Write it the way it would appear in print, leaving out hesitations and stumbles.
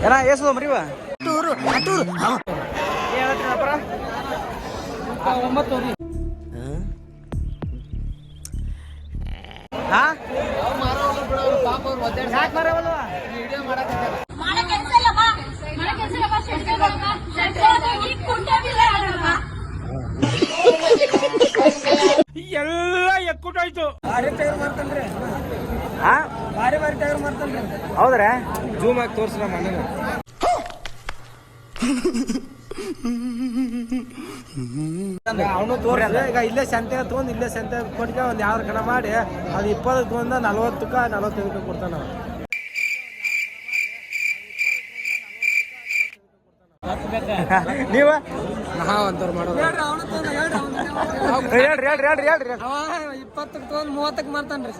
ಏನ ಏಸದ ಮರಿವ ಎಲ್ಲ ಎಕ್ಕುಟಾಯ್ತು. ಭಾರಿ ಭಾರಿ ಟೈರ್ ಮಾಡ್ತಾನ್ರಿ. ಹೌದ್ರಾ? ಜೂಮ್ ಆಗಿ ತೋರ್ಸ್ರ ಮನೆ. ಅವನು ತೋರ್ಸ ಈಗ ಇಲ್ಲೇ ಸಂತೆ ತೊಗೊಂಡ್ ಇಲ್ಲೇ ಸಂತೆ ಕೊಟ್ಟ ಒಂದ್ ಯಾವ ಕಣ ಮಾಡಿ ಅದು 20 ತೊಗೊಂಡ 40ಕ್ಕ 45ಕ್ಕೆ ಕೊಡ್ತಾನ. ನೀವ ಅಂತವ್ರು ಮಾಡೋದು ಹೇಳ್ರಿ 20ಕ್ಕೆ ತೊಗೊಂಡ್ 30ಕ್ಕೆ ಮಾಡ್ತಾನ್ರಿ.